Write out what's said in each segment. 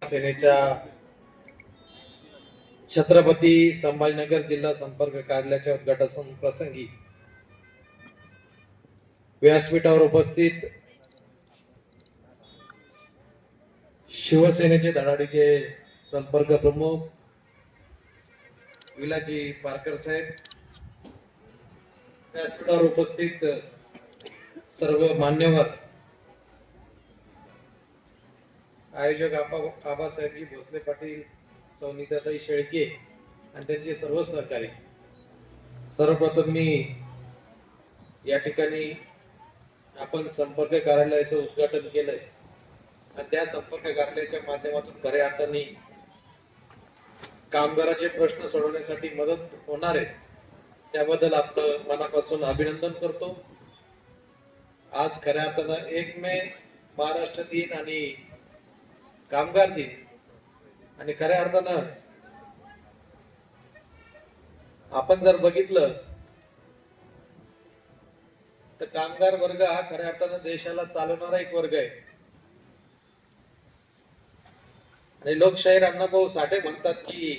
सेनेच्या छत्रपती संभाजीनगर जिल्हा संपर्क कार्यालयाच्या उद्घाटन प्रसंगी व्यासपीठावर उपस्थित शिवसेनेचे धडाडीचे संपर्क प्रमुख विलाजी पारकर साहेब, व्यासपीठावर उपस्थित सर्व मान्यवर, आयोजक आबासाहेबजी भोसले पाटील, सौनीताताई शेळके आणि त्यांचे सर्व सहकारी, सर्वप्रथम मी या ठिकाणी आपण संपर्क कार्यालयाचं उद्घाटन केलंय आणि त्या संपर्क कार्यालयाच्या माध्यमातून खऱ्या अर्थाने कामगाराचे प्रश्न सोडवण्यासाठी मदत होणार आहे, त्याबद्दल आपलं मनापासून अभिनंदन करतो। आज खऱ्या अर्थानं 1 मे महाराष्ट्र दिन आणि कामगार दिन आणि खऱ्या अर्थानं आपण जर बघितलं तर कामगार वर्ग हा खऱ्या अर्थानं देशाला चालवणारा एक वर्ग आहे आणि लोकशाहीर अण्णाभाऊ साठे म्हणतात की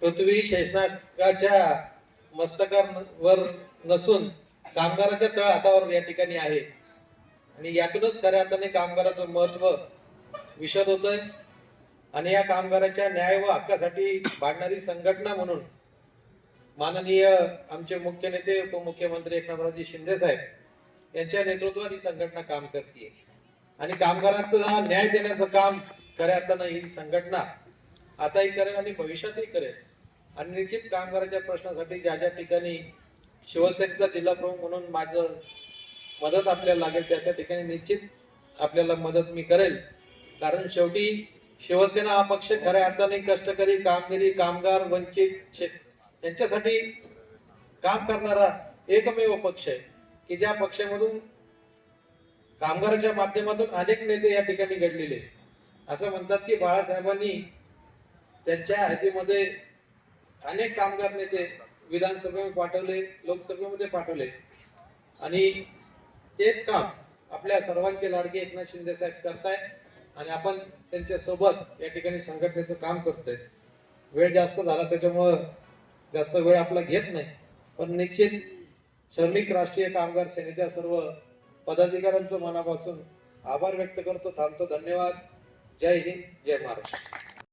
पृथ्वी शेषनागाच्या मस्तकावर नसून कामगाराच्या तळ हातावर या ठिकाणी आहे आणि यातूनच खऱ्या अर्थाने कामगाराचं महत्व विशद होतंय आणि या कामगाराच्या न्याय व हक्कासाठी भांडणारी संघटना म्हणून माननीय आमचे मुख्य नेते उपमुख्यमंत्री एकनाथरावजी शिंदे साहेब यांच्या नेतृत्वात ही संघटना काम करते आणि कामगारांना न्याय देण्याचं काम खऱ्या अर्थानं ही संघटना आताही करेल आणि भविष्यातही करेल आणि निश्चित कामगाराच्या प्रश्नासाठी ज्या ज्या ठिकाणी शिवसेनेचा जिल्हा प्रमुख म्हणून माझं मदत आपल्याला लागेल त्या ठिकाणी निश्चित आपल्याला मदत मी करेल, कारण शेवटी शिवसेना हा पक्ष खऱ्या अर्थाने कष्टकरी, कामगिरी, कामगार, वंचित यांच्यासाठी काम करणारा एकमेव पक्ष आहे की ज्या पक्षामधून कामगाराच्या माध्यमातून अनेक नेते या ठिकाणी घडलेले। असं म्हणतात की बाळासाहेबांनी त्यांच्या हद्दीमध्ये अनेक कामगार नेते विधानसभेमध्ये पाठवले, लोकसभेमध्ये पाठवले आणि तेच काम आपल्या सर्वांचे लाडके एकनाथ शिंदे साहेब करताय आणि आपण त्यांच्या सोबत या ठिकाणी संघटनेचं काम करतोय। वेळ जास्त झाला त्याच्यामुळे जास्त वेळ आपला घेत नाही, पण निश्चित श्रमिक राष्ट्रीय कामगार सेनेच्या सर्व पदाधिकाऱ्यांचं मनापासून आभार व्यक्त करतो, थांबतो। धन्यवाद। जय हिंद, जय महाराष्ट्र।